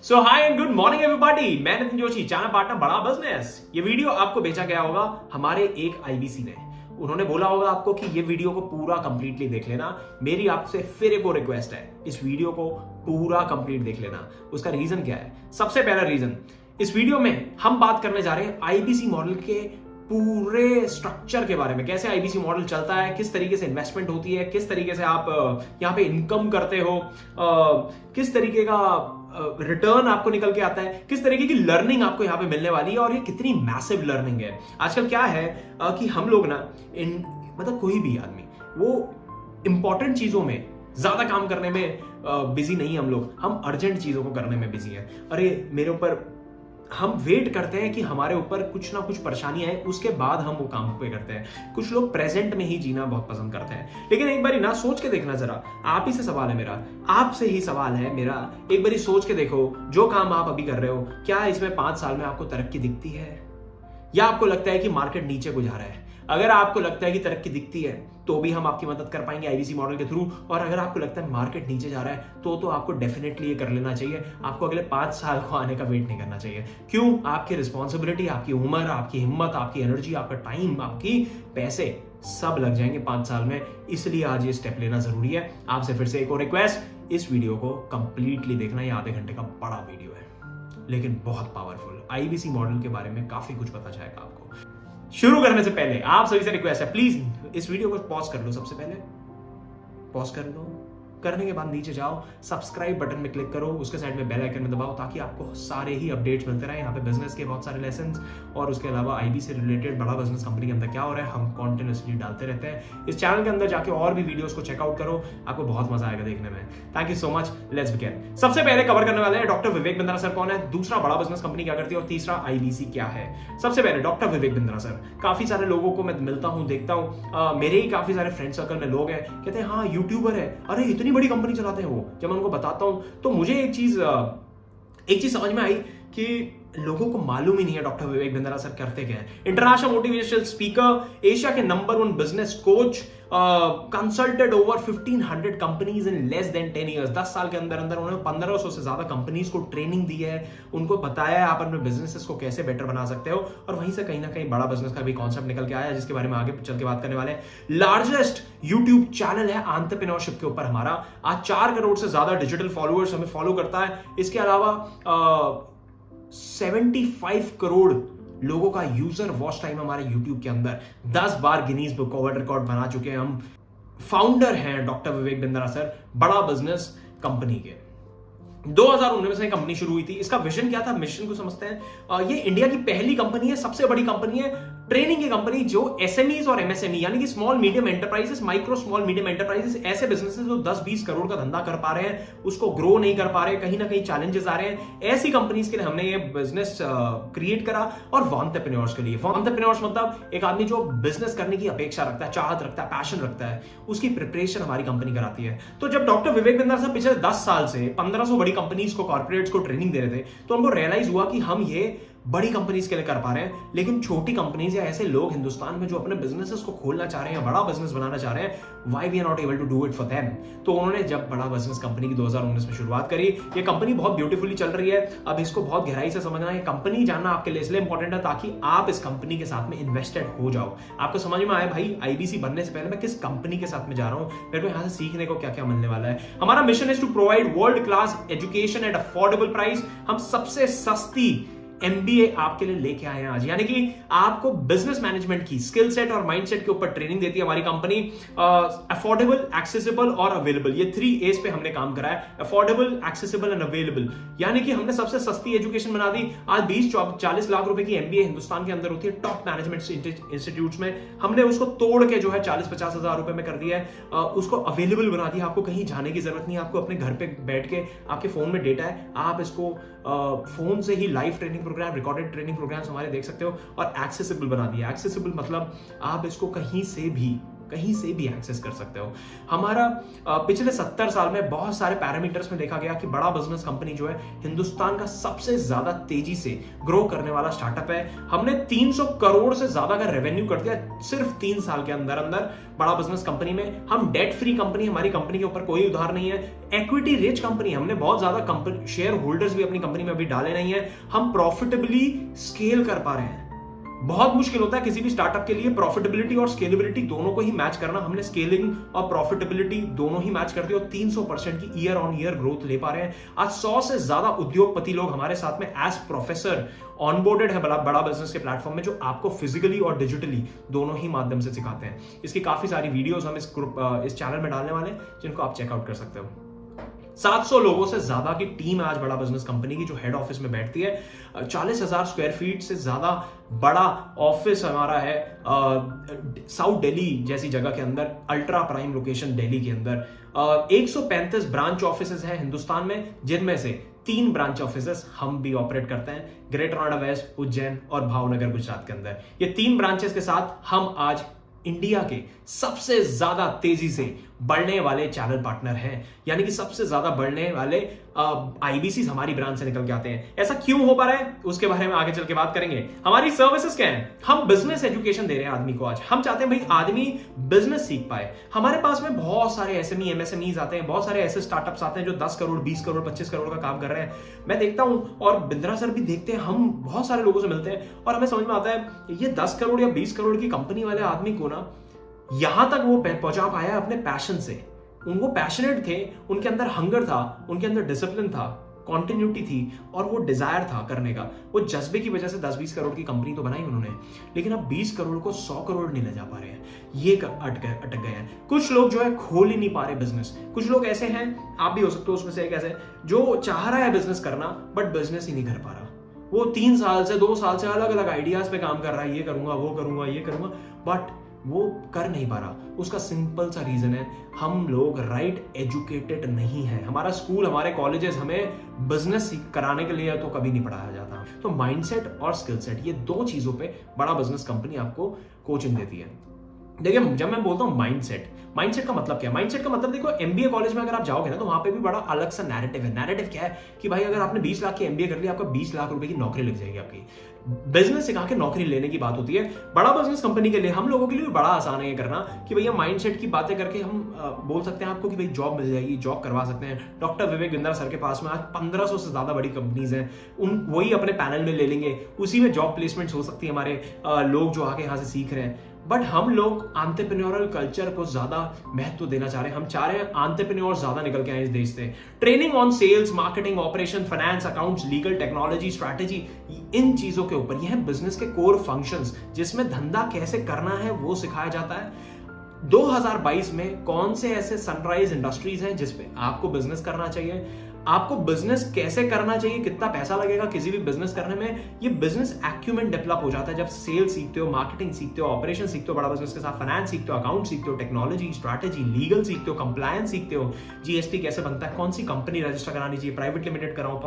So high and good morning everybody, मैं Nitin Joshi, channel partner बड़ा business. ये वीडियो आपको भेजा गया होगा हमारे एक आईबीसी ने। उन्होंने बोला होगा आपको कि ये वीडियो को पूरा कंप्लीटली देख लेना। मेरी आपसे फिर एक और रिक्वेस्ट है, इस वीडियो को पूरा कंप्लीट देख लेना। उसका रीजन क्या है? सबसे पहला रीजन, इस वीडियो में हम बात करने जा रहे हैं आईबीसी मॉडल के पूरे स्ट्रक्चर के बारे में। कैसे आईबीसी मॉडल चलता है, किस तरीके से इन्वेस्टमेंट होती है, किस तरीके से आप यहाँ पे इनकम करते हो, किस तरीके का रिटर्न आपको निकल के आता है, किस तरीके की लर्निंग आपको यहाँ पे मिलने वाली है और ये कितनी मैसिव लर्निंग है। आजकल क्या है कि हम लोग ना मतलब कोई भी आदमी वो इंपॉर्टेंट चीजों में ज्यादा काम करने में बिजी नहीं, हम अर्जेंट चीजों को करने में बिजी हैं। अरे मेरे ऊपर हम वेट करते हैं कि हमारे ऊपर कुछ ना कुछ परेशानी आए, उसके बाद हम वो काम पे करते हैं। कुछ लोग प्रेजेंट में ही जीना बहुत पसंद करते हैं। लेकिन एक बारी ना सोच के देखना जरा, आप ही से सवाल है मेरा, आपसे ही सवाल है मेरा, एक बारी सोच के देखो, जो काम आप अभी कर रहे हो, क्या इसमें 5 साल में आपको तरक्की दिखती है या आपको लगता है कि मार्केट नीचे को जा रहा है? अगर आपको लगता है कि तरक्की दिखती है तो भी हम आपकी मदद कर पाएंगे आईबीसी मॉडल के थ्रू, और अगर आपको लगता है मार्केट नीचे जा रहा है तो आपको डेफिनेटली ये कर लेना चाहिए। आपको अगले 5 साल को आने का वेट नहीं करना चाहिए। क्यों? आपकी रिस्पॉन्सिबिलिटी, आपकी उम्र, आपकी हिम्मत, आपकी एनर्जी, आपका टाइम, आपकी पैसे सब लग जाएंगे 5 साल में। इसलिए आज ये स्टेप लेना जरूरी है। आपसे फिर से एक और रिक्वेस्ट, इस वीडियो को कंप्लीटली देखना। ये आधे घंटे का बड़ा वीडियो है लेकिन बहुत पावरफुल। आईबीसी मॉडल के बारे में काफी कुछ पता चलेगा आपको। शुरू करने से पहले आप सभी से रिक्वेस्ट है, प्लीज इस वीडियो को पॉज कर लो। सबसे पहले पॉज कर लो, करने के बाद नीचे जाओ, सब्सक्राइब बटन में क्लिक करो, उसके साइड में बेल आइकन में दबाओ ताकि आपको सारे ही अपडेट्स मिलते रहे। यहाँ पे बिजनेस के बहुत सारे लेसन्स और उसके अलावा आईबी से रिलेटेड बड़ा बिजनेस कंपनी के अंदर क्या हो रहा है हम कॉन्टिन्यूसली डालते रहते हैं। इस चैनल के अंदर जाके और भी वीडियोस को चेकआउट करो, आपको बहुत मजा आएगा देखने में। Thank you so much. Let's begin. सबसे पहले कवर करने वाले हैं डॉक्टर विवेक बिंद्रा सर कौन है, दूसरा बड़ा बिजनेस कंपनी क्या करती है और तीसरा आईबीसी क्या है। सबसे पहले डॉक्टर विवेक बिंद्रा सर, काफी सारे लोगों को मैं मिलता हूँ, देखता हूँ, मेरे ही काफी सारे फ्रेंड सर्कल में लोग हैं, कहते हैं हाँ यूट्यूबर है, अरे इतनी बड़ी कंपनी चलाते हैं वो। जब मैं उनको बताता हूं तो मुझे एक चीज समझ में आई कि लोगों को मालूम ही नहीं है डॉक्टर विवेक बिंद्रा सर करते क्या है। इंटरनेशनल मोटिवेशनल स्पीकर, एशिया के number 1 business coach, consulted over 1500 companies in less than 10 years. 10 साल के अंदर अंदर उन्होंने 1500 से ज्यादा कंपनीज को ट्रेनिंग दी है, उनको बताया है आप अपने बिजनेसेस को कैसे बेटर बना सकते हो। और वहीं से कहीं ना कहीं बड़ा बिजनेस का भी कॉन्सेप्ट निकल के आया जिसके बारे में आगे चल के बात करने वाले हैं। लार्जेस्ट यूट्यूब चैनल है एंटरप्रेन्योरशिप के ऊपर हमारा, आज 4 करोड़ से ज्यादा डिजिटल फॉलोअर्स हमें फॉलो करता है। इसके अलावा 75 करोड़ लोगों का यूजर वॉच टाइम हमारे YouTube के अंदर, 10 बार गिनीज बुक वर्ल्ड रिकॉर्ड बना चुके हैं हम। फाउंडर हैं डॉक्टर विवेक बिंद्रा सर बड़ा बिजनेस कंपनी के। 2019 में कंपनी शुरू हुई थी। इसका विजन क्या था, मिशन को समझते हैं। ये इंडिया की पहली कंपनी है, सबसे बड़ी कंपनी है, ट्रेनिंग की कंपनी जो एसएमईज और एमएसएमई यानी कि small medium enterprises, micro small medium enterprises, ऐसे बिजनेसेस जो 10-20 करोड़ का धंधा कर पा रहे हैं उसको ग्रो नहीं कर पा रहे, कहीं ना कहीं चैलेंजेस आ रहे हैं, ऐसी कंपनीज के लिए हमने ये बिजनेस क्रिएट करा। और एंटरप्रेन्योर्स के लिए, एंटरप्रेन्योर्स मतलब एक आदमी जो बिजनेस करने की अपेक्षा रखता है, चाहत रखता है, पैशन रखता है, उसकी प्रिपरेशन हमारी कंपनी कराती है। तो जब डॉक्टर विवेक बिंद्रा सर पिछले 10 साल से 1500 बड़ी कंपनीज को, कॉर्पोरेट्स को ट्रेनिंग दे रहे थे, तो उनको रियलाइज हुआ कि हम ये बड़ी कंपनीज के लिए कर पा रहे हैं, लेकिन छोटी कंपनीज या ऐसे लोग हिंदुस्तान में जो अपने बिजनेसेस को खोलना चाह रहे हैं, बड़ा बिजनेस बनाना चाह रहे हैं, why we are not able to do it for them. तो उन्होंने जब बड़ा बिजनेस कंपनी की 2019 में शुरुआत करी, ये कंपनी बहुत ब्यूटीफुली चल रही है। अब इसको बहुत गहराई से समझना है, कंपनी जानना आपके लिए इसलिए इंपॉर्टेंट है ताकि आप इस कंपनी के साथ में इन्वेस्टेड हो जाओ। आपको समझ में आए भाई आईबीसी बनने से पहले मैं किस कंपनी के साथ में जा रहा हूं, मेरे को यहां से सीखने को क्या क्या मिलने वाला है। हमारा mission is to provide world class education at affordable price. हम सबसे सस्ती एमबीए आपके लिए लेके आए हैं आज, यानी कि आपको बिजनेस मैनेजमेंट की स्किल सेट और माइंडसेट के ऊपर ट्रेनिंग देती है हमारी कंपनी। अफोर्डेबल, एक्सेसिबल और अवेलेबल, ये 3 A's पे हमने काम करा है। अफोर्डेबल, एक्सेसिबल एंड अवेलेबल, यानी कि हमने सबसे सस्ती एजुकेशन बना दी। आज 20-40 लाख रुपए की एमबीए हिंदुस्तान के अंदर होती है टॉप मैनेजमेंट इंस्टीट्यूट्स में, हमने उसको तोड़ के जो है 40-50 हजार रुपए में कर दिया है। उसको अवेलेबल बना दिया, आपको कहीं जाने की जरूरत नहीं है, आपको अपने घर पे बैठ के आपके फोन में डेटा है, आप इसको फोन से ही live training program, recorded training programs हमारे देख सकते हो। और एक्सेसिबल बना दिया, एक्सेसिबल मतलब आप इसको कहीं से भी कहीं से भी एक्सेस कर सकते हो। हमारा पिछले 70 साल में बहुत सारे पैरामीटर्स में देखा गया कि बड़ा बिजनेस कंपनी जो है हिंदुस्तान का सबसे ज्यादा तेजी से ग्रो करने वाला स्टार्टअप है। हमने 300 करोड़ से ज्यादा का रेवेन्यू कर दिया सिर्फ 3 साल के अंदर अंदर बड़ा बिजनेस कंपनी में। हम डेट फ्री कंपनी, हमारी कंपनी के ऊपर कोई उधार नहीं है, इक्विटी रिच कंपनी, हमने बहुत ज्यादा शेयर होल्डर्स भी अपनी कंपनी में अभी डाले नहीं है, हम प्रॉफिटेबली स्केल कर पा रहे हैं। बहुत मुश्किल होता है किसी भी स्टार्टअप के लिए प्रॉफिटेबिलिटी और स्केलेबिलिटी दोनों को ही मैच करना। हमने स्केलिंग और प्रॉफिटेबिलिटी दोनों ही मैच कर दी और 300% की ईयर ऑन ईयर ग्रोथ ले पा रहे हैं। आज 100 से ज्यादा उद्योगपति लोग हमारे साथ में एज प्रोफेसर ऑनबोर्डेड है बड़ा बिजनेस के प्लेटफॉर्म में, जो आपको फिजिकली और डिजिटली दोनों ही माध्यम से सिखाते हैं। इसकी काफी सारी वीडियोस हम इस चैनल में डालने वाले हैं, जिनको आप चेकआउट कर सकते हो। 700 लोगों से ज्यादा की टीम है आज बड़ा बिजनेस कंपनी की, जो हेड ऑफिस में बैठती है। 40,000 स्क्वायर फीट से ज्यादा बड़ा ऑफिस हमारा है साउथ दिल्ली जैसी जगह के अंदर, अल्ट्रा प्राइम लोकेशन दिल्ली के अंदर। 135 ब्रांच ऑफिसेस हैं हिंदुस्तान में, जिनमें से 3 ब्रांच ऑफिसेस हम भी ऑपरेट करते हैं, ग्रेटर नोएडा वेस्ट, उज्जैन और भावनगर गुजरात के अंदर। ये 3 ब्रांचेस के साथ हम आज इंडिया के सबसे ज्यादा तेजी से बढ़ने वाले चैनल पार्टनर हैं, यानी कि सबसे ज्यादा बढ़ने वाले आईबीसी हमारी ब्रांच से निकल के आते हैं। ऐसा क्यों हो पा रहा है उसके बारे में आगे चल के बात करेंगे। हमारी सर्विसेज क्या है? हम बिजनेस एजुकेशन दे रहे हैं आदमी को। आज हम चाहते हैं भाई आदमी बिजनेस सीख पाए। हमारे पास में बहुत सारे एसएमई एमएसएमईज आते हैं, बहुत सारे ऐसे स्टार्टअप्स आते हैं जो 10 करोड़ 20 करोड़ 25 करोड़ का काम कर रहे हैं। मैं देखता हूं और बिंद्रा सर भी देखते हैं, हम बहुत सारे लोगों से मिलते हैं और हमें समझ में आता है ये 10 करोड़ या 20 करोड़ की कंपनी वाले आदमी को ना यहां तक वो पहुंचा पाया अपने पैशन से। उनको पैशनेट थे, उनके अंदर हंगर था, उनके अंदर डिसिप्लिन था, कॉन्टिन्यूटी थी और वो डिजायर था करने का। वो जज्बे की वजह से 10-20 करोड़ की कंपनी तो बनाई उन्होंने, लेकिन अब 20 करोड़ को 100 करोड़ नहीं ले जा पा रहे हैं। ये अटक गए हैं। कुछ लोग जो है खोल ही नहीं पा रहे बिजनेस। कुछ लोग ऐसे हैं, आप भी हो सकते हो उसमें से एक ऐसे, जो चाह रहा है बिजनेस करना बट बिजनेस ही नहीं कर पा रहा। वो 3 साल से 2 साल से अलग अलग आइडियाज पे काम कर रहा है, ये करूंगा वो करूंगा ये करूंगा, बट वो कर नहीं पा रहा। उसका सिंपल सा रीजन है, हम लोग राइट एजुकेटेड नहीं है। हमारा स्कूल, हमारे कॉलेजेस हमें बिजनेस कराने के लिए तो कभी नहीं पढ़ाया जाता। तो माइंडसेट और स्किल सेट, ये 2 चीजों पे बड़ा बिजनेस कंपनी आपको कोचिंग देती है। देखिए, जब मैं बोलता हूं माइंडसेट का मतलब क्या है? माइंडसेट का मतलब देखो, एमबीए कॉलेज में अगर आप जाओगे ना तो वहां पे भी बड़ा अलग सा नैरेटिव है। नैरेटिव क्या है कि भाई अगर आपने 20 लाख की एमबीए कर लिया, आपका 20 लाख रुपए की नौकरी लग जाएगी आपकी। बिजनेस सिखा के नौकरी लेने की बात होती है। बड़ा बिजनेस कंपनी के लिए, हम लोगों के लिए भी बड़ा आसान है ये करना कि भैया माइंडसेट की बातें करके हम बोल सकते हैं आपको कि भाई जॉब मिल जाएगी, जॉब करवा सकते हैं। डॉक्टर विवेक बिंद्रा सर के पास में आज 1500 से ज्यादा बड़ी कंपनीज हैं, वही अपने पैनल में ले लेंगे, उसी में जॉब प्लेसमेंट हो सकती है हमारे लोग जो आके यहाँ से सीख रहे हैं। बट हम लोग एंटरप्रेन्योरल कल्चर को ज्यादा महत्व देना चाह रहे हैं। हम चाह रहे हैं एंटरप्रेन्योर ज्यादा निकल के आए इस देश से। Training on sales, marketing, operation, finance, accounts, legal, technology, strategy, इन चीजों के ऊपर, यह है बिजनेस के कोर फंक्शंस, जिसमें धंधा कैसे करना है वो सिखाया जाता है। 2022 में कौन से ऐसे सनराइज इंडस्ट्रीज हैं जिसपे आपको बिजनेस करना चाहिए, आपको बिजनेस कैसे करना चाहिए, कितना पैसा लगेगा किसी भी बिजनेस करने में। ये बिजनेस एक्यूमेंट डेवलप हो जाता है जब सेल्स सीखते हो, मार्केटिंग सीखते हो, ऑपरेशन सीखते हो बड़ा बिजनेस के साथ, फाइनेंस सीखते हो, अकाउंट सीखते हो, टेक्नोलॉजी, स्ट्रैटेजी, लीगल सीखते हो, कंप्लायंस सीखते हो, जीएसटी कैसे बनता है, कौन सी कंपनी रजिस्टर करानी चाहिए, प्राइवेट लिमिटेड कराऊं,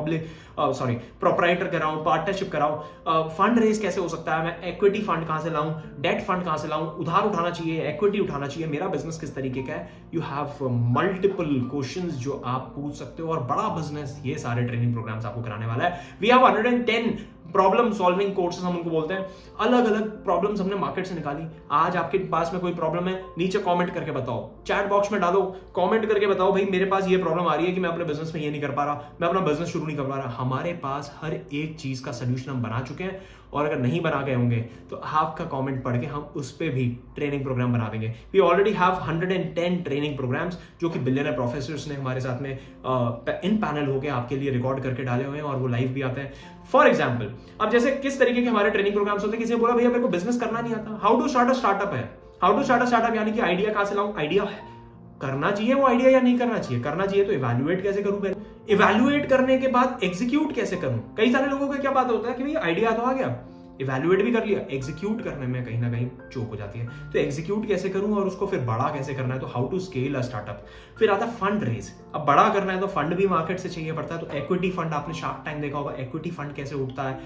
प्रोप्राइटर कराऊं, पार्टनरशिप कराऊं, फंड रेज कैसे हो सकता है, मैं इक्विटी फंड कहां से लाऊं, डेट फंड कहां से लाऊं, उधार उठाना चाहिए, इक्विटी उठाना चाहिए, मेरा बिजनेस किस तरीके का है। यू हैव मल्टीपल क्वेश्चंस जो आप पूछ सकते हो और बड़ा बिजनेस ये सारे ट्रेनिंग प्रोग्राम्स आपको कराने वाला है। We have 110 problem solving courses, हम उनको बोलते हैं। अलग अलग प्रॉब्लम्स हमने मार्केट से निकाली। आज आपके पास में कोई प्रॉब्लम है, नीचे कमेंट करके बताओ, चैट बॉक्स में डालो, कमेंट करके बताओ भाई मेरे पास ये प्रॉब्लम आ रही है कि मैं अपने बिजनेस में ये नहीं कर पा रहा, मैं अपना बिजनेस शुरू नहीं कर पा रहा। हमारे पास हर एक चीज का सोल्यूशन हम बना चुके हैं और अगर नहीं बना गए होंगे तो आपका कमेंट पढ़ के हम उस पर भी ट्रेनिंग प्रोग्राम बना देंगे। We already have 110 training programs जो कि बिलियनर प्रोफेसर्स ने हमारे साथ में इन पैनल होकर आपके लिए रिकॉर्ड करके डाले हुए हैं और वो लाइव भी आते हैं। फॉर एग्जाम्पल, अब जैसे किस तरीके के हमारे ट्रेनिंग प्रोग्राम्स होते हैं, किसी ने बोला भैया मेरे को बिजनेस करना नहीं आता, how to start a startup है। How to start a startup यानी कि आइडिया कहां से लाऊं, आइडिया करना चाहिए वो आइडिया या नहीं करना चाहिए, करना चाहिए तो इवैल्यूएट कैसे करूं, पहले इवैल्यूएट करने के बाद एग्जीक्यूट कैसे करूं। कई सारे लोगों का क्या बात होता है कि भाई आइडिया तो आ गया, इवैल्यूएट भी कर लिया, एग्जीक्यूट करने में कहीं ना कहीं चूक हो जाती है। तो एग्जीक्यूट कैसे करूं और उसको फिर बड़ा कैसे करना है, तो how to scale a startup. फिर आता है फंड रेज। अब बड़ा करना है तो फंड भी मार्केट से चाहिए पड़ता है, तो इक्विटी फंड, आपने शार्क टैंक देखा होगा, इक्विटी फंड कैसे उठता है।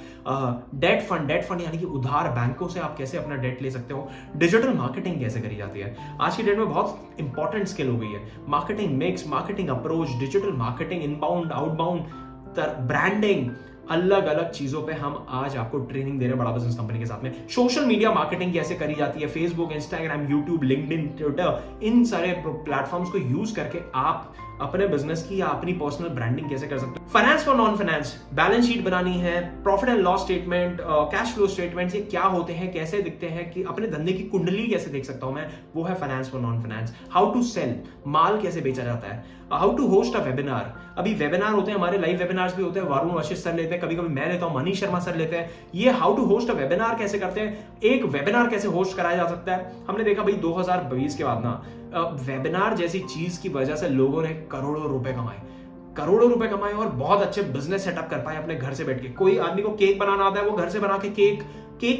डेट फंड यानी कि उधार, बैंकों से आप कैसे अपना डेट ले सकते हो। डिजिटल मार्केटिंग कैसे करी जाती है, आज की डेट में बहुत इंपॉर्टेंट स्किल हो गई है। Marketing mix, marketing approach, digital marketing, inbound outbound, branding, अलग अलग चीजों पे हम आज आपको ट्रेनिंग दे रहे हैं बड़ा बिजनेस कंपनी के साथ में। सोशल मीडिया मार्केटिंग कैसे करी जाती है, Facebook, Instagram, YouTube, LinkedIn, Twitter, इन सारे प्लेटफॉर्म्स को यूज करके आप अपने बिजनेस की या अपनी पर्सनल ब्रांडिंग कैसे कर सकते हो। Finance for non finance, balance sheet बनानी है, profit and loss statement, cash flow statement, ये क्या होते हैं, कैसे दिखते हैं, कि अपने धंधे की कुंडली कैसे देख सकता हूं मैं, वो है finance for non finance. How to sell, माल कैसे बेचा जाता है। How to host a webinar, अभी वेबिनार होते हैं हमारे, लाइव वेबिनार्स भी होते हैं, वरुण वशिष्ठ सर लेते हैं, कभी कभी मैं लेता हूं, मनीष शर्मा सर लेते हैं। ये how to host a webinar कैसे करते हैं, एक वेबिनार कैसे होस्ट कराया जा सकता है। हमने देखा भाई 2020 के बाद ना वेबिनार जैसी चीज की वजह से लोगों ने करोड़ों रुपए कमाए और बहुत अच्छे बिजनेस सेटअप कर पाए अपने घर से बैठ के। कोई आदमी को केक बनाना आता है, वो घर से बना के केक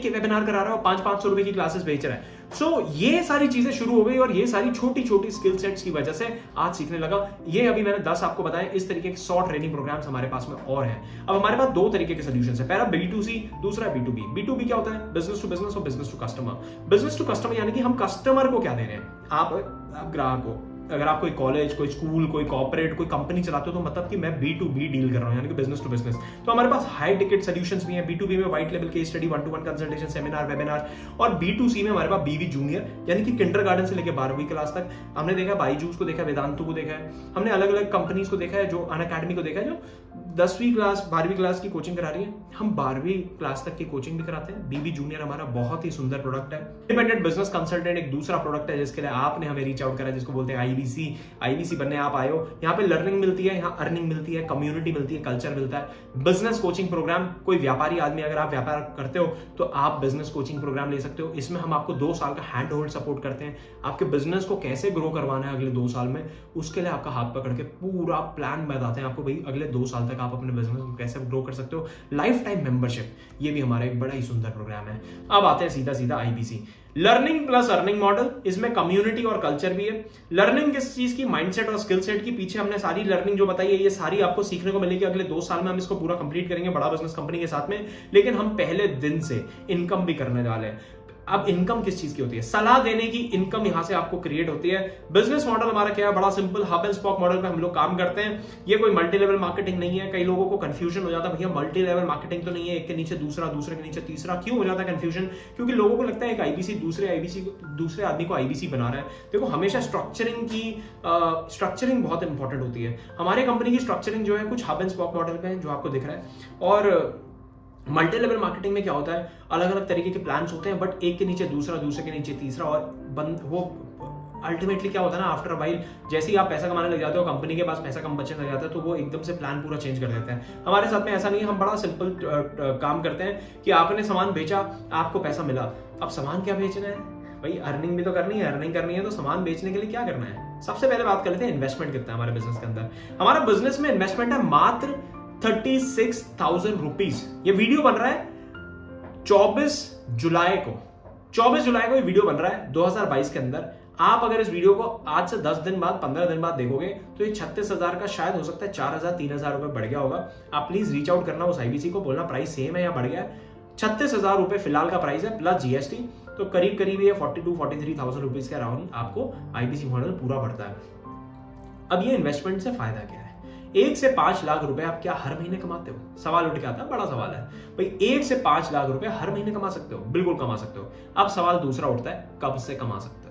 के वेबिनार करा रहा है और 500-500 रुपए की क्लासेस बेच रहा है। सो ये सारी चीजें शुरू हो गई और ये सारी छोटी छोटी स्किल सेट्स की वजह से आज सीखने लगा। ये अभी मैंने 10 आपको बताए, इस तरीके के 100 ट्रेनिंग प्रोग्राम्स हमारे पास में और हैं। अब हमारे पास 2 तरीके के सोल्यूशंस है, पहला B2C, दूसरा B2B। B2B क्या होता है, बिजनेस टू बिजनेस और business to customer. Business to customer यानी कि हम कस्टमर को क्या दे रहे हैं, आप ग्राहक को। अगर आप कोई कॉलेज, कोई स्कूल, कोई कॉर्पोरेट, कोई कंपनी चलाते हो तो मतलब कि मैं B2B डील कर रहा हूं, यानी कि बिजनेस टू बिजनेस। तो हमारे पास हाई टिकट सॉल्यूशंस भी हैं। B2B में white level case study, 1-to-1 consultation, seminar, webinar. और B2C में हमारे पास BB जूनियर, यानी कि किंडरगार्टन से लेकर 12वीं क्लास तक। हमने देखा बाईजूस को देखा, वेदांतु को देखा है, हमने अलग अलग कंपनीज को देखा है, जो अनअकैडमी को देखा है, जो 10वीं क्लास 12वीं क्लास की कोचिंग करा रही है। हम 12वीं क्लास तक की कोचिंग भी कराते हैं। BB जूनियर हमारा बहुत ही सुंदर प्रोडक्ट है। इंडिपेंडेंट बिजनेस कंसल्टेंट एक दूसरा प्रोडक्ट है जिसके लिए आपने हमें रीच आउट करा, जिसको बोलते हैं IBC बनने आप आए हो। यहाँ पे लर्निंग मिलती है, यहाँ अर्निंग मिलती है, कम्युनिटी मिलती है, कल्चर मिलता है। बिजनेस कोचिंग प्रोग्राम, कोई व्यापारी आदमी, अगर आप व्यापार करते हो तो आप बिजनेस कोचिंग प्रोग्राम ले सकते हो। इसमें हम आपको 2 साल का हैंड होल्ड सपोर्ट करते हैं। आपके बिजनेस को कैसे ग्रो करवाना है अगले 2 साल में, उसके लिए आपका हाथ पकड़ के पूरा प्लान बताते हैं आपको, भाई अगले 2 साल तक आप अपने बिजनेस को कैसे ग्रो कर सकते हो। लाइफ टाइम मेंबरशिप, ये भी हमारा एक बड़ा ही सुंदर प्रोग्राम है। अब आते हैं सीधा IBC, learning plus earning model. इसमें कम्युनिटी और कल्चर भी है। लर्निंग किस चीज की, माइंडसेट और स्किल सेट की। पीछे हमने सारी लर्निंग जो बताई है, ये सारी आपको सीखने को मिलेगी। अगले 2 साल में हम इसको पूरा कंप्लीट करेंगे बड़ा बिजनेस कंपनी के साथ में। लेकिन हम पहले दिन से इनकम भी करने वाले हैं। अब इनकम किस चीज की होती है, सलाह देने की इनकम यहां से आपको क्रिएट होती है। बिजनेस मॉडल हमारा क्या है, बड़ा simple, hub and spoke model पे हम लोग काम करते हैं। ये कोई मल्टी लेवल मार्केटिंग नहीं है। कई लोगों को कंफ्यूजन हो जाता है, भैया मल्टी लेवल मार्केटिंग तो नहीं है, एक के नीचे दूसरा, दूसरे के नीचे तीसरा। क्यों हो जाता है कंफ्यूजन, क्योंकि लोगों को लगता है एक IBC दूसरे आदमी को IBC बना रहा है। देखो हमेशा स्ट्रक्चरिंग बहुत इंपॉर्टेंट होती है। हमारे कंपनी की स्ट्रक्चरिंग जो है कुछ हब एंड स्पॉक मॉडल पे है, जो आपको दिख रहा है। और मल्टी लेवल मार्केटिंग में क्या होता है, अलग अलग तरीके के प्लान्स होते हैं, बट एक के नीचे दूसरा, दूसरे के नीचे तीसरा। और वो अल्टीमेटली क्या होता है ना, आफ्टर वाइल जैसे ही आप पैसा कमाने लग जाते हो, कंपनी के पास पैसा कम बचने लग जाता है, तो वो एकदम से प्लान पूरा चेंज कर देते हैं। हमारे साथ में ऐसा नहीं है। हम बड़ा सिंपल काम करते हैं कि आपने सामान बेचा, आपको पैसा मिला। अब सामान क्या बेचना है भाई, अर्निंग भी तो करनी है। अर्निंग करनी है तो सामान बेचने के लिए क्या करना है। सबसे पहले बात कर लेते हैं इन्वेस्टमेंट कितना है हमारे बिजनेस के अंदर। हमारा बिजनेस में इन्वेस्टमेंट है मात्र 36,000 रुपीज। ये वीडियो बन रहा है 24 जुलाई को ये वीडियो बन रहा है 2022 के अंदर। आप अगर इस वीडियो को आज से 10 दिन बाद, 15 दिन बाद देखोगे तो ये 36,000 का शायद हो सकता है 4,000-3,000 रुपए बढ़ गया होगा। आप प्लीज रीच आउट करना उस IBC को, बोलना प्राइस सेम है या बढ़ गया है। 36,000 रुपए फिलहाल का प्राइस है प्लस GST, तो करीब ये 42-43,000 रुपीज के अराउंड आपको IBC मॉडल पूरा पड़ता है। अब ये इन्वेस्टमेंट से फायदा क्या है, 1 से 5 लाख रुपए आप क्या हर महीने कमाते हो? सवाल उठ के आता है, बड़ा सवाल है भाई। 1 से 5 लाख रुपए हर महीने कमा सकते हो? बिल्कुल कमा सकते हो। अब सवाल दूसरा उठता है, कब से कमा सकते हो?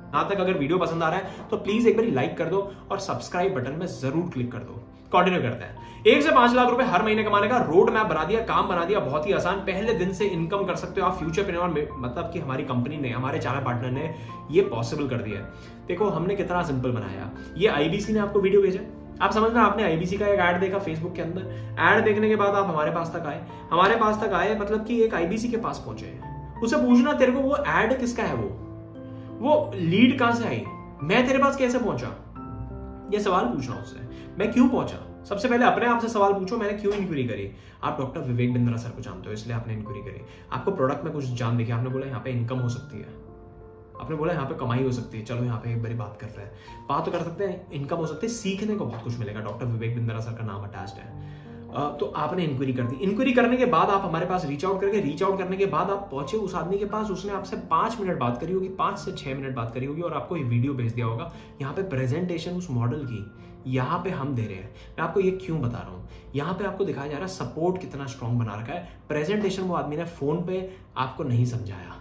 यहां तक अगर वीडियो पसंद आ रहा है तो प्लीज एक बार लाइक कर दो और सब्सक्राइब बटन में जरूर क्लिक कर दो। कंटिन्यू करते हैं। 1 से 5 लाख रुपए हर महीने कमाने का रोड मैप बना दिया, काम बना दिया, बहुत ही आसान। पहले दिन से इनकम कर सकते हो आप। फ्यूचरप्रेन्योर मतलब कि हमारी कंपनी ने, हमारे चैनल पार्टनर ने ये पॉसिबल कर दिया है। देखो हमने कितना सिंपल बनाया। ये IBC ने आपको वीडियो भेजा, आप समझना, आपने IBC का एक ऐड देखा फेसबुक के अंदर, ऐड देखने के बाद आप हमारे पास तक आए मतलब कि एक IBC के पास पहुंचे। उसे पूछना तेरे को वो ऐड किसका है, वो लीड कहां से आई, मैं तेरे पास कैसे पहुंचा। ये सवाल पूछना उससे, मैं क्यों पहुंचा। सबसे पहले अपने आप से सवाल पूछो, मैंने क्यों इंक्वायरी करी। आप डॉक्टर विवेक बिंद्रा सर को जानते हो इसलिए आपने इंक्वायरी करी। आपको प्रोडक्ट में कुछ जान देखी, आपने बोला यहाँ पे इनकम हो सकती है, आपने बोला यहाँ पे कमाई हो सकती है, चलो यहाँ पे एक बारी बात कर रहे हैं, बात तो कर सकते हैं, इनकम हो सकती है, सीखने को बहुत कुछ मिलेगा। डॉक्टर विवेक बिंद्रा सर का नाम अटैच्ड है। तो आपने इंक्वायरी कर दी। इंक्वायरी करने के बाद आप हमारे पास रीच आउट करने के बाद आप पहुंचे उस आदमी के पास, उसने आपसे 5 मिनट बात करी होगी, 5 से 6 मिनट बात करी होगी और आपको ये वीडियो भेज दिया होगा। यहाँ पे प्रेजेंटेशन उस मॉडल की यहाँ पे हम दे रहे हैं। मैं आपको ये क्यों बता रहा हूँ, यहाँ पे आपको दिखाया जा रहा है सपोर्ट कितना स्ट्रॉन्ग बना रखा है। प्रेजेंटेशन वो आदमी ने फोन पे आपको नहीं समझाया,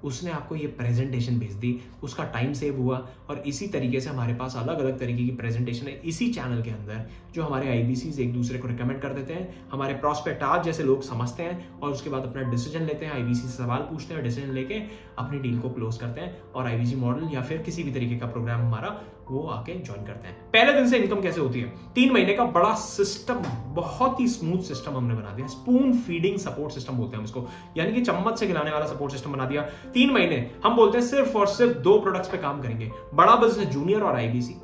उसने आपको ये प्रेजेंटेशन भेज दी, उसका टाइम सेव हुआ। और इसी तरीके से हमारे पास अलग अलग तरीके की प्रेजेंटेशन है इसी चैनल के अंदर, जो हमारे आईबीसीज एक दूसरे को रिकमेंड कर देते हैं। हमारे प्रोस्पेक्ट आप जैसे लोग समझते हैं और उसके बाद अपना डिसीजन लेते हैं, आईबीसी से सवाल पूछते हैं, डिसीजन लेके अपनी डील को क्लोज करते हैं और आईबीसी मॉडल या फिर किसी भी तरीके का प्रोग्राम हमारा वो आके ज्वाइन करते हैं। पहले दिन से इनकम कैसे होती है, 3 महीने का बड़ा सिस्टम, बहुत ही स्मूथ सिस्टम हमने बना दिया। स्पून फीडिंग सपोर्ट सिस्टम बोलते हैं हम इसको, यानी कि चम्मच से खिलाने वाला सपोर्ट सिस्टम बना दिया। 3 महीने हम बोलते हैं सिर्फ और सिर्फ 2 प्रोडक्ट्स पे काम करेंगे, बड़ा बिजनेस, जूनियर और आईबीसी।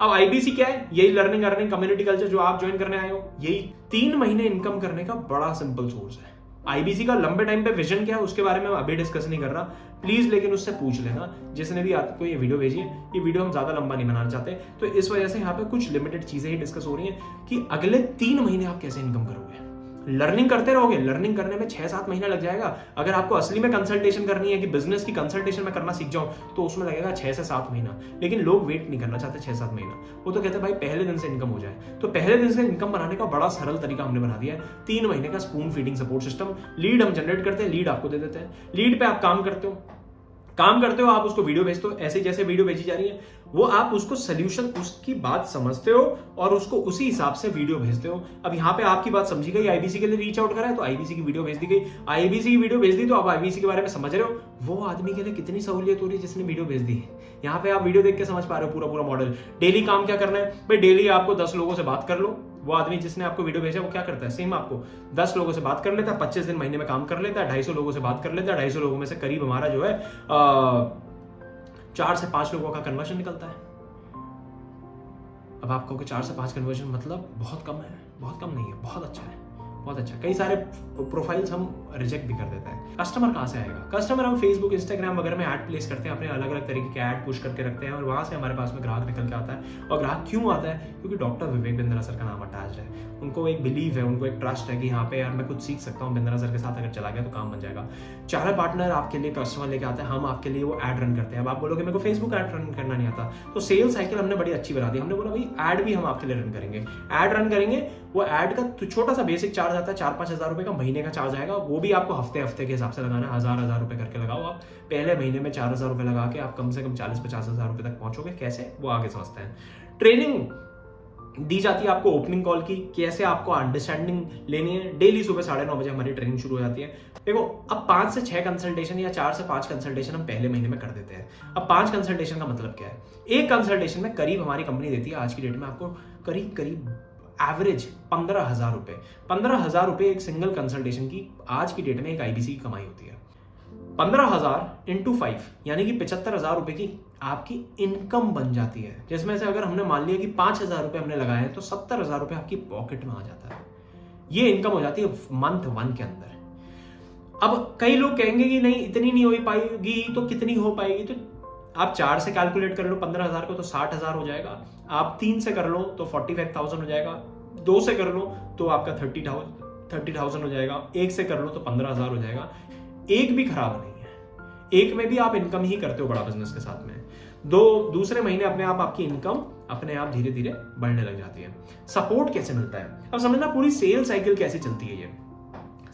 अब आईबीसी क्या है, यही लर्निंग अर्निंग कम्युनिटी कल्चर जो आप ज्वाइन करने आए हो, यही 3 महीने इनकम करने का बड़ा सिंपल सोर्स है। आईबीसी का लंबे टाइम पे विजन क्या है उसके बारे में अभी डिस्कस नहीं कर रहा प्लीज, लेकिन उससे पूछ लेना जिसने भी आपको ये वीडियो भेजी है। ये वीडियो हम ज्यादा लंबा नहीं बनाना चाहते, तो इस वजह से यहाँ पे कुछ लिमिटेड चीजें ही डिस्कस हो रही हैं कि अगले 3 महीने आप कैसे इनकम करोगे। लर्निंग करते रहोगे, लर्निंग करने में 6-7 महीना लग जाएगा। अगर आपको असली में कंसल्टेशन करनी है कि बिजनेस की कंसल्टेशन में करना सीख जाओ, तो उसमें लगेगा 6 से 7 महीना। लेकिन लोग वेट नहीं करना चाहते 6-7 महीना, वो तो कहते हैं भाई पहले दिन से इनकम हो जाए। तो पहले दिन से इनकम बनाने का बड़ा सरल तरीका हमने बना दिया है, 3 महीने का spoon feeding support system. Lead हम जनरेट करते हैं, लीड आपको दे देते हैं, लीड पे आप काम करते हो, आप उसको वीडियो भेजते हो, ऐसे जैसे वीडियो भेजी जा रही है वो आप उसको सोल्यूशन, उसकी बात समझते हो और उसको उसी हिसाब से वीडियो भेजते हो। अब यहाँ पे आपकी बात समझी गई, आईबीसी के लिए रीच आउट करा है तो आईबीसी की वीडियो भेज दी गई, आईबीसी की वीडियो भेज दी तो आप आईबीसी के बारे में समझ रहे हो। वो आदमी के लिए कितनी सहूलियत हो रही है जिसने वीडियो भेज दी है। यहाँ पे आप वीडियो देख के समझ पा रहे हो पूरा मॉडल। डेली काम क्या करना है भाई, डेली आपको 10 लोगों से बात कर लो। वो आदमी जिसने आपको वीडियो भेजा वो क्या करता है, सेम आपको 10 लोगों से बात कर लेता है, 25 दिन महीने में काम कर लेता है, 250 लोगों से बात कर लेता है। 250 लोगों में से करीब हमारा जो है 4 से 5 लोगों का कन्वर्जन निकलता है। अब आप कहोगे 4 से 5 कन्वर्जन मतलब बहुत कम है, बहुत कम नहीं है, बहुत अच्छा है, बहुत अच्छा। कई सारे प्रोफाइल्स हम रिजेक्ट भी कर देते हैं। कस्टमर कहाँ से आएगा, कस्टमर हम फेसबुक इंस्टाग्राम वगैरह में ऐड प्लेस करते हैं, अपने अलग अलग तरीके के ऐड पुश करके रखते हैं और वहां से हमारे पास में ग्राहक निकल के आता है। और ग्राहक क्यों आता है, क्योंकि डॉक्टर विवेक बिंद्रा सर का नाम अटैच है। उनको एक बिलीव है, उनको एक ट्रस्ट है कि यहाँ पे यार मैं कुछ सीख सकता हूँ, बिंद्रा सर के साथ अगर चला गया तो काम बन जाएगा। चार पार्टनर आपके लिए कस्टमर लेके आते हैं, हम आपके लिए वो ऐड रन करते हैं। अब आप बोलोगे मेरे को फेसबुक ऐड रन करना नहीं आता, तो सेल साइकिल हमने बड़ी अच्छी बना दी। हमने बोला भाई ऐड भी हम आपके लिए रन करेंगे, ऐड रन करेंगे। वो ऐड का तो छोटा सा बेसिक चार्ज आता है, 4-5 हजार रुपए का महीने का चार्ज आएगा। वो भी आपको हफ्ते के हिसाब से लगाना है, 1000 रुपए करके लगाओ। आप पहले महीने में 4000 रुपए लगा के आप कम से कम 40-50 हजार रुपए तक पहुंचोगे। कैसे, वो आगे समझते हैं। ट्रेनिंग दी जाती है आपको ओपनिंग कॉल की, कैसे आपको अंडरस्टैंडिंग लेनी है। डेली सुबह 9:30 बजे हमारी ट्रेनिंग शुरू हो जाती है। देखो अब 5 से 6 कंसल्टेशन या 4 से 5 कंसल्टेशन हम पहले महीने में कर देते हैं। अब 5 कंसल्टेशन का मतलब क्या है, एक कंसल्टेशन में करीब हमारी कंपनी देती है आज की डेट में आपको करीब एवरेज 15,000 रुपए। 15,000 रुपए एक सिंगल कंसल्टेशन की आज की डेट में एक आईबीसी की कमाई होती है। 15,000 इंटू 5 यानी कि 75,000 रुपए की आपकी इनकम बन जाती है, जिसमें से अगर हमने मान लिया कि 5,000 रुपए हमने लगाए हैं तो 70,000 रुपए आपकी पॉकेट में आ जाता है। ये इनकम हो जाती है मंथ 1 के अंदर। अब कई लोग कहेंगे कि नहीं इतनी नहीं हो पाएगी, तो कितनी हो पाएगी, तो आप 4 से कैलकुलेट कर लो 15,000 को तो 60,000 हो जाएगा। आप 3 से कर लो तो 45,000 हो जाएगा। 2 से कर लो तो आपका 30,000 हो जाएगा। 1 से कर लो तो 15,000 हो जाएगा। एक भी खराब नहीं है, एक में भी आप इनकम ही करते हो बड़ा बिजनेस के साथ में। दूसरे महीने अपने आप आपकी इनकम अपने आप धीरे धीरे बढ़ने लग जाती है। सपोर्ट कैसे मिलता है, अब समझना पूरी सेल साइकिल कैसे चलती है। ये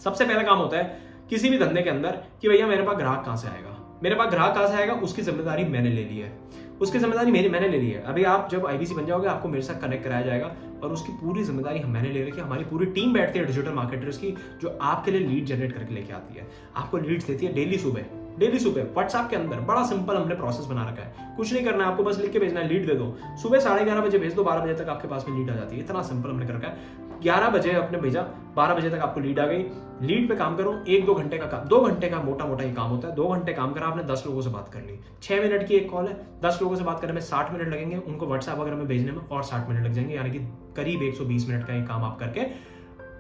सबसे पहला काम होता है किसी भी धंधे के अंदर कि भैया मेरे पास ग्राहक कहां से आएगा, मेरे पास ग्राहक कहां से आएगा, उसकी जिम्मेदारी मैंने ले ली है, उसकी जिम्मेदारी मैंने ले ली है। अभी आप जब आईबीसी बन जाओगे आपको मेरे साथ कनेक्ट कराया जाएगा और उसकी पूरी जिम्मेदारी मैंने ले रखी है। हमारी पूरी टीम बैठती है डिजिटल मार्केटर्स की, जो आपके लिए लीड जनरेट करके लेके आती है। आपको लीड्स देती है डेली सुबह व्हाट्सएप के अंदर। बड़ा सिंपल हमने प्रोसेस बना रखा है, कुछ नहीं करना है, आपको बस लिख के भेजना है, लीड दे दो। सुबह 11:30 बजे भेज दो, 12 बजे तक आपके पास में लीड आ जाती है। इतना सिंपल हमने कर रखा है। 11 बजे अपने भेजा, 12 बजे तक आपको लीड आ गई, लीड पे काम करो, 1-2 घंटे का काम, 2 घंटे का मोटा मोटा ही काम होता है, 2 घंटे काम करा आपने, 10 लोगों से बात कर ली, 6 मिनट की एक कॉल है, 10 लोगों से बात करने में 60 मिनट लगेंगे, उनको व्हाट्सएप वगैरह में भेजने में और 60 मिनट लग जाएंगे, यानी कि करीब 120 मिनट का ये काम आप करके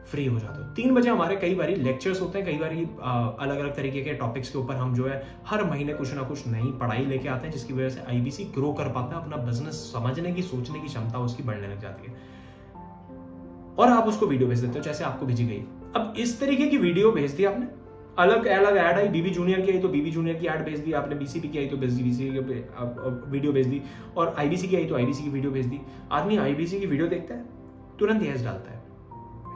फ्री हो जाते हो। 3 बजे हमारे कई बारी लेक्चर्स होते हैं, कई बारी अलग अलग तरीके के टॉपिक्स के ऊपर हम जो है हर महीने कुछ ना कुछ नई पढ़ाई लेके आते हैं, जिसकी वजह से आईबीसी ग्रो कर पाता है, अपना बिजनेस समझने की, सोचने की क्षमता उसकी बढ़ने लग जाती है और आप उसको वीडियो भेज देते हो जैसे आपको भेजी गई। अब इस तरीके की वीडियो भेज दी आपने, अलग अलग ऐड आई, बीबी जूनियर की आई तो बीबी जूनियर की ऐड भेज दी आपने, बीसीपी की आई तो बीसीपी की वीडियो भेज दी, और आईबीसी की आई तो आईबीसी की वीडियो भेज दी। आदमी आईबीसी की वीडियो देखता है, तुरंत यस डालता है,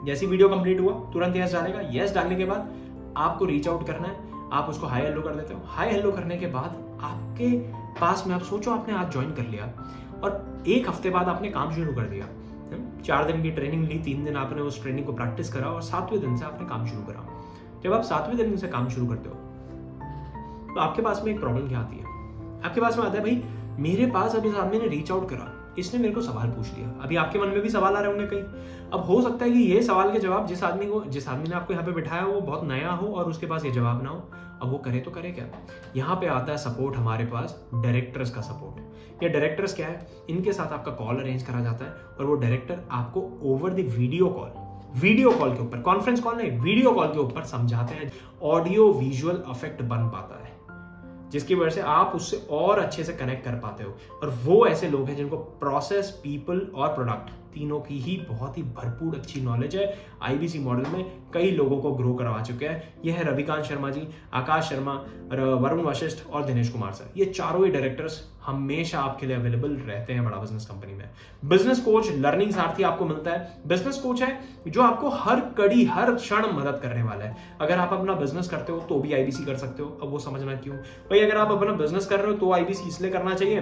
जैसी वीडियो कंप्लीट हुआ तुरंत यस डालेगा। यस डालने के बाद आपको रीच आउट करना है, आप उसको हाई हेलो कर देते हो। हाई हेलो करने के बाद आपके पास में, आप सोचो आपने आज ज्वाइन कर लिया और 1 हफ्ते बाद आपने काम शुरू कर दिया, 4 दिन की ट्रेनिंग ली, 3 दिन आपने उस ट्रेनिंग को प्रैक्टिस करा और 7वें दिन से आपने काम शुरू करा। जब आप 7वें दिन से काम शुरू करते हो तो आपके पास में एक प्रॉब्लम क्या आती है? आपके पास में आता है, भाई मेरे पास अभी इस आदमी ने रीच आउट करा, इसने मेरे को सवाल पूछ लिया। अभी आपके मन में भी सवाल आ रहे होंगे कहीं। अब हो सकता है कि ये सवाल के जवाब जिस आदमी ने आपको यहाँ पे बिठाया वो बहुत नया हो और उसके पास ये जवाब ना हो। अब वो करे तो करे क्या? यहाँ पे आता है सपोर्ट, हमारे पास डायरेक्टर्स का सपोर्ट। ये डायरेक्टर्स क्या है? इनके साथ आपका कॉल अरेंज करा जाता है और वो डायरेक्टर आपको ओवर द वीडियो कॉल के ऊपर, कॉन्फ्रेंस कॉल नहीं, वीडियो कॉल के ऊपर समझाते हैं। ऑडियो विजुअल इफेक्ट बन पाता है जिसकी वजह से आप उससे और अच्छे से कनेक्ट कर पाते हो। और वो ऐसे लोग हैं जिनको प्रोसेस, पीपल और प्रोडक्ट तीनों की ही बहुत ही भरपूर अच्छी नॉलेज है। आईबीसी मॉडल में कई लोगों को ग्रो करवा चुके हैं। ये है रविकांत शर्मा जी, आकाश शर्मा, वरुण वशिष्ठ और दिनेश कुमार सर। ये चारों ही डायरेक्टर्स हमेशा आपके लिए अवेलेबल रहते हैं बड़ा बिजनेस कंपनी में। बिजनेस कोच, लर्निंग सारथी आपको मिलता है। बिजनेस कोच है जो आपको हर कड़ी, हर क्षण मदद करने वाला है। अगर आप अपना बिजनेस करते हो तो भी आईबीसी कर सकते हो। अब वो समझना क्यों भाई? अगर आप अपना बिजनेस कर रहे हो तो आईबीसी इसलिए करना चाहिए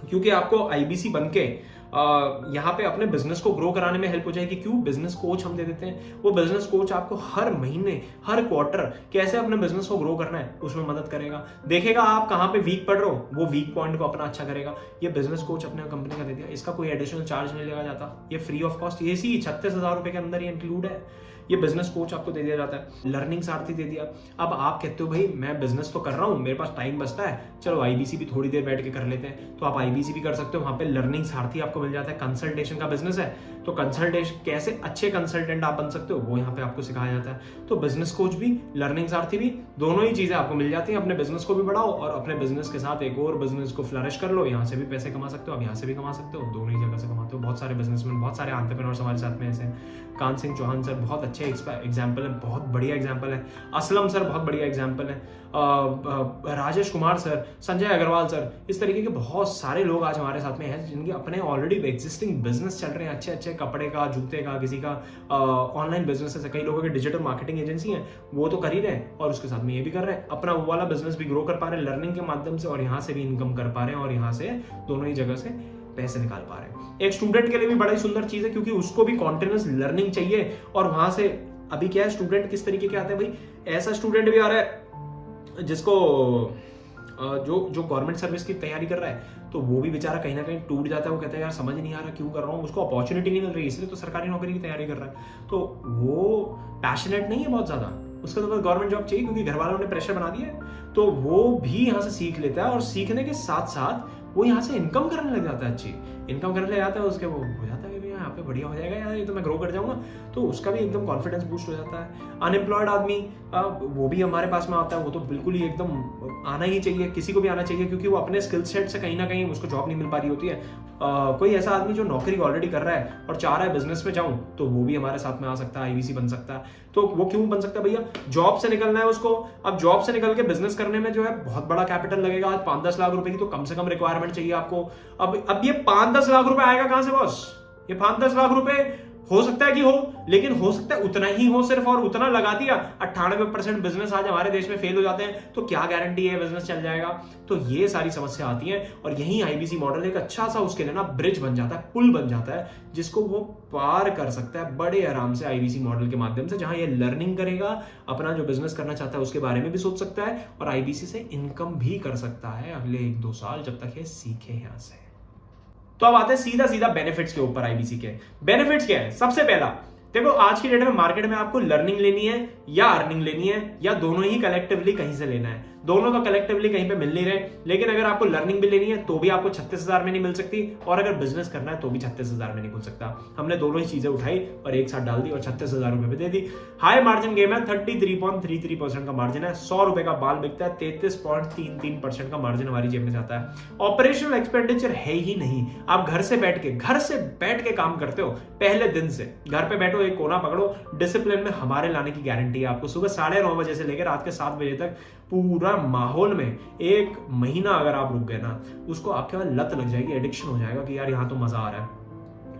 क्योंकि आपको आईबीसी बनके यहाँ पे अपने बिजनेस को ग्रो कराने में हेल्प हो जाएगी। क्यों? बिजनेस कोच हम दे देते हैं। वो बिजनेस कोच आपको हर महीने, हर क्वार्टर कैसे अपने बिजनेस को ग्रो करना है उसमें मदद करेगा। देखेगा आप कहाँ पे वीक पड़ रहे हो, वो वीक पॉइंट को अपना अच्छा करेगा। ये बिजनेस कोच अपने कंपनी का दे दिया, इसका कोई एडिशनल चार्ज नहीं लगा जाता, ये फ्री ऑफ कॉस्ट, ये 36,000 रुपए के अंदर ये इंक्लूड है। ये बिजनेस कोच आपको दे दिया जाता है। लर्निंग सारथी दे दिया। अब आप कहते हो भाई मैं बिजनेस तो कर रहा हूं, मेरे पास टाइम बचता है, चलो आईबीसी भी थोड़ी देर बैठ के कर लेते हैं, तो आप आईबीसी भी कर सकते हो। वहां पे लर्निंग सारथी आपको मिल जाता है। कंसल्टेशन का बिजनेस है तो कंसल्टेशन, कैसे अच्छे कंसल्टेंट आप बन सकते हो वो यहाँ पे आपको सिखाया जाता है। तो बिजनेस कोच भी, लर्निंग सारथी भी, दोनों ही चीजें आपको मिल जाती हैं। अपने बिजनेस को भी बढ़ाओ और अपने बिजनेस के साथ एक और बिजनेस को फ्लरिश कर लो। यहाँ से भी पैसे कमा सकते हो, आप यहाँ से भी कमा सकते हो, दोनों ही जगह से कमाते हो। बहुत सारे बिजनेसमैन, बहुत सारे एंटरप्रेन्योर्स हमारे साथ में ऐसे हैं। कान सिंह चौहान सर बहुत अच्छे एग्जाम्पल है, बहुत बढ़िया एग्जाम्पल है। असलम सर बहुत बढ़िया एग्जाम्पल है। राजेश कुमार सर, संजय अग्रवाल सर, इस तरीके के बहुत सारे लोग आज हमारे साथ में हैं जिनके अपने ऑलरेडी एग्जिस्टिंग बिजनेस चल रहे हैं, अच्छे अच्छे कपड़े का, जूते का, किसी का ऑनलाइन बिजनेस है। कई लोगों की डिजिटल मार्केटिंग एजेंसी है, वो तो कर ही रहे हैं और उसके साथ में ये भी कर रहे हैं, अपना वो वाला बिजनेस भी ग्रो कर पा रहे हैं लर्निंग के माध्यम से, और यहाँ से भी इनकम कर पा रहे हैं और यहाँ से दोनों ही जगह से पैसे निकाल पा रहे हैं। एक स्टूडेंट के लिए भी बड़ा ही सुंदर चीज है क्योंकि उसको भी कॉन्टिन्यूस लर्निंग चाहिए। और वहां से अभी क्या है, स्टूडेंट किस तरीके के आते हैं भाई? ऐसा स्टूडेंट भी आ रहा है जिसको जो गवर्नमेंट सर्विस की तैयारी कर रहा है तो वो भी बेचारा कहीं ना कहीं टूट जाता है। वो कहता है यार समझ नहीं आ रहा क्यों कर रहा हूँ, उसको अपॉर्चुनिटी नहीं मिल रही, इसलिए तो सरकारी नौकरी की तैयारी कर रहा है। तो वो पैशनेट नहीं है बहुत ज्यादा, उसको तो बस गवर्नमेंट जॉब चाहिए क्योंकि घर वालों ने प्रेशर बना दिया है। तो वो भी यहाँ से सीख लेता है और सीखने के साथ साथ वो यहाँ से इनकम करने लग जाता है, अच्छी इनकम करने लग जाता है। उसके वो हो जाता है कि यहाँ पे बढ़िया हो जाएगा यार, ये तो मैं ग्रो कर जाऊंगा, तो उसका भी एकदम कॉन्फिडेंस बूस्ट हो जाता है। अनएम्प्लॉयड आदमी वो भी हमारे पास में आता है, वो तो बिल्कुल ही एकदम आना ही चाहिए, किसी को भी आना चाहिए क्योंकि वो अपने स्किल सेट से कहीं ना कहीं उसको जॉब नहीं मिल पा रही होती है। कोई ऐसा आदमी जो नौकरी ऑलरेडी कर रहा है और चाह रहा है बिजनेस में जाऊं, तो वो भी हमारे साथ में आ सकता है, आईबीसी बन सकता है। तो वो क्यों बन सकता है भैया? जॉब से निकलना है उसको। अब जॉब से निकल के बिजनेस करने में जो है बहुत बड़ा कैपिटल लगेगा। आज 5-10 लाख रुपए की तो कम से कम रिक्वायरमेंट चाहिए आपको। अब ये 5-10 लाख रुपए आएगा कहां से बॉस? ये 5-10 लाख रुपए हो सकता है कि हो, लेकिन हो सकता है उतना ही हो सिर्फ, और उतना लगा दिया। 98% बिजनेस आज हमारे देश में फेल हो जाते हैं, तो क्या गारंटी है बिजनेस चल जाएगा? तो ये सारी समस्या आती है और यही आईबीसी मॉडल एक अच्छा सा उसके लिए ना ब्रिज बन जाता है, पुल बन जाता है, जिसको वो पार कर सकता है बड़े आराम से आईबीसी मॉडल के माध्यम से, जहां ये लर्निंग करेगा, अपना जो बिजनेस करना चाहता है उसके बारे में भी सोच सकता है और आईबीसी से इनकम भी कर सकता है अगले 1-2 साल, जब तक ये सीखे यहां से। तो अब आते हैं सीधा बेनिफिट्स के ऊपर। आईबीसी के बेनिफिट्स क्या है? सबसे पहला, देखो आज की डेट में मार्केट में आपको लर्निंग लेनी है या अर्निंग लेनी है, या दोनों ही कलेक्टिवली कहीं से लेना है। दोनों तो कलेक्टिवली कहीं पे मिल नहीं रहे, लेकिन अगर आपको लर्निंग भी लेनी है तो भी आपको 36,000 में नहीं मिल सकती, और अगर बिजनेस करना है तो भी 36,000 में नहीं खुल सकता। हमने दोनों ही चीजें उठाई और एक साथ डाल दी और 36,000 रुपए पे दे दी। हाई मार्जिन गेम है, 33.33% का मार्जिन है, 100 रुपए का बाल बिकता है, 33.33% का मार्जिन हमारी जेब में जाता है। ऑपरेशनल एक्सपेंडिचर है ही नहीं। आप घर से बैठ के काम करते हो, पहले दिन से घर पे बैठो, एक कोना पकड़ो, डिसिप्लिन में हमारे लाने की गारंटी है आपको। सुबह 9:30 बजे से लेकर रात के 7 बजे तक पूरा माहौल में 1 महीना अगर आप रुक गए ना, उसको आपके बाद लत लग जाएगी, एडिक्शन हो जाएगा कि यार यहां तो मजा आ रहा है।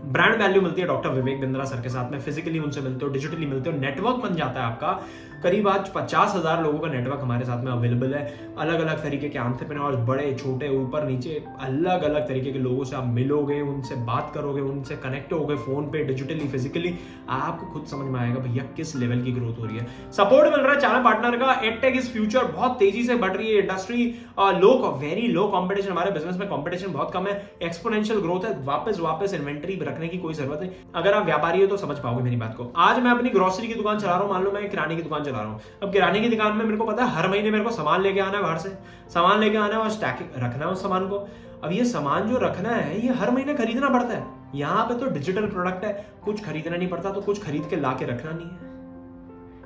ब्रांड वैल्यू मिलती है डॉक्टर विवेक बिंद्रा सर के साथ में, फिजिकली उनसे मिलते हो, डिजिटली मिलते हो, नेटवर्क बन जाता है आपका। करीब आज 50,000 लोगों का नेटवर्क हमारे साथ में अवेलेबल है। अलग अलग तरीके के एंटरप्रेन्योर्स, बड़े छोटे ऊपर नीचे अलग अलग तरीके के लोगों से आप मिलोगे, उनसे बात करोगे, उनसे कनेक्ट होगे फोन पे, डिजिटली, फिजिकली। आपको खुद समझ में आएगा भैया किस लेवल की ग्रोथ हो रही है। सपोर्ट मिल रहा है चैनल पार्टनर का। एडटेक इज फ्यूचर, बहुत तेजी से बढ़ रही है इंडस्ट्री, वेरी लो कॉम्पिटिशन, हमारे बिजनेस में कॉम्पिटिशन बहुत कम है, एक्सपोनेंशियल ग्रोथ है। वापस इन्वेंटरी रखने की कोई जरूरत नहीं। अगर आप व्यापारी हो तो समझ पाओगे मेरी बात को। आज मैं अपनी ग्रोसरी की दुकान चला रहा हूं, मान लो मैं किराने की दुकान चला रहा हूं। अब किराने की दुकान में मेरे को पता है हर महीने मेरे को सामान लेके आना है, बाहर से सामान लेके आना है और स्टैक रखना है उस सामान को। अब ये सामान जो रखना है ये हर महीने खरीदना पड़ता है। यहाँ पे तो डिजिटल प्रोडक्ट है, कुछ खरीदना नहीं पड़ता, तो कुछ खरीद के ला के रखना नहीं है।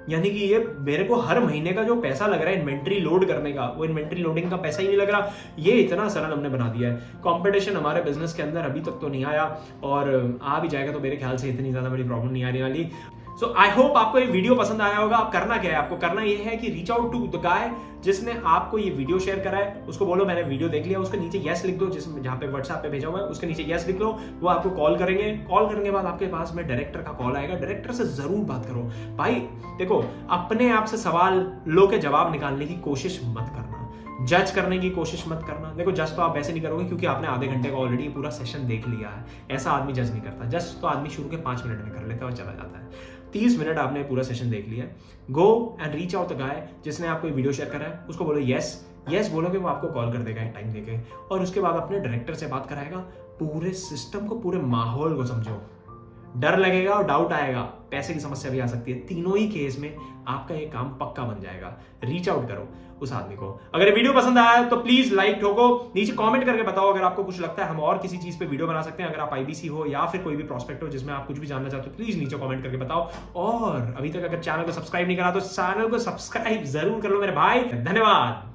यानी कि ये मेरे को हर महीने का जो पैसा लग रहा है इन्वेंट्री लोड करने का, वो इन्वेंट्री लोडिंग का पैसा ही नहीं लग रहा। ये इतना सरल हमने बना दिया है। कंपटीशन हमारे बिजनेस के अंदर अभी तक तो नहीं आया, और आ भी जाएगा तो मेरे ख्याल से इतनी ज्यादा बड़ी प्रॉब्लम नहीं आने वाली। सो आई होप आपको ये वीडियो पसंद आया होगा। आप करना क्या है, आपको करना ये है कि reach out to the guy जिसने आपको ये वीडियो शेयर करा है, उसको बोलो मैंने वीडियो देख लिया, उसके नीचे यस लिख दो, जिसमें जहां पे व्हाट्सएप पे भेजा हुआ है उसके नीचे यस लिख लो। वो आपको कॉल करेंगे, कॉल करने के बाद आपके पास में डायरेक्टर का कॉल आएगा। डायरेक्टर से जरूर बात करो भाई। देखो, अपने आप से सवाल लो के जवाब निकालने की कोशिश मत करना, जज करने की कोशिश मत करना। देखो, जज तो आप वैसे नहीं करोगे क्योंकि आपने आधे घंटे का ऑलरेडी पूरा सेशन देख लिया है। ऐसा आदमी जज नहीं करता। जज तो आदमी शुरू के 5 मिनट में कर लेता है और चला जाता है। 30 मिनट आपने पूरा सेशन देख लिया। Go and reach out the guy जिसने आपको वीडियो शेयर करा है, उसको बोलो यस बोलोगे, वो आपको कॉल कर देगा एक टाइम देके, और उसके बाद अपने डायरेक्टर से बात कराएगा। पूरे सिस्टम को, पूरे माहौल को समझो। डर लगेगा और डाउट आएगा, पैसे की समस्या भी आ सकती है। तीनों ही केस में आपका ये काम पक्का बन जाएगा। रीच आउट करो उस आदमी को। अगर ये वीडियो पसंद आया है तो प्लीज लाइक ठोको, नीचे कमेंट करके बताओ अगर आपको कुछ लगता है हम और किसी चीज पे वीडियो बना सकते हैं। अगर आप आईबीसी हो या फिर कोई भी प्रोस्पेक्ट हो जिसमें आप कुछ भी जानना चाहते हो, प्लीज नीचे कमेंट करके बताओ। और अभी तक अगर चैनल को सब्सक्राइब नहीं करा तो चैनल को सब्सक्राइब जरूर कर लो मेरे भाई। धन्यवाद।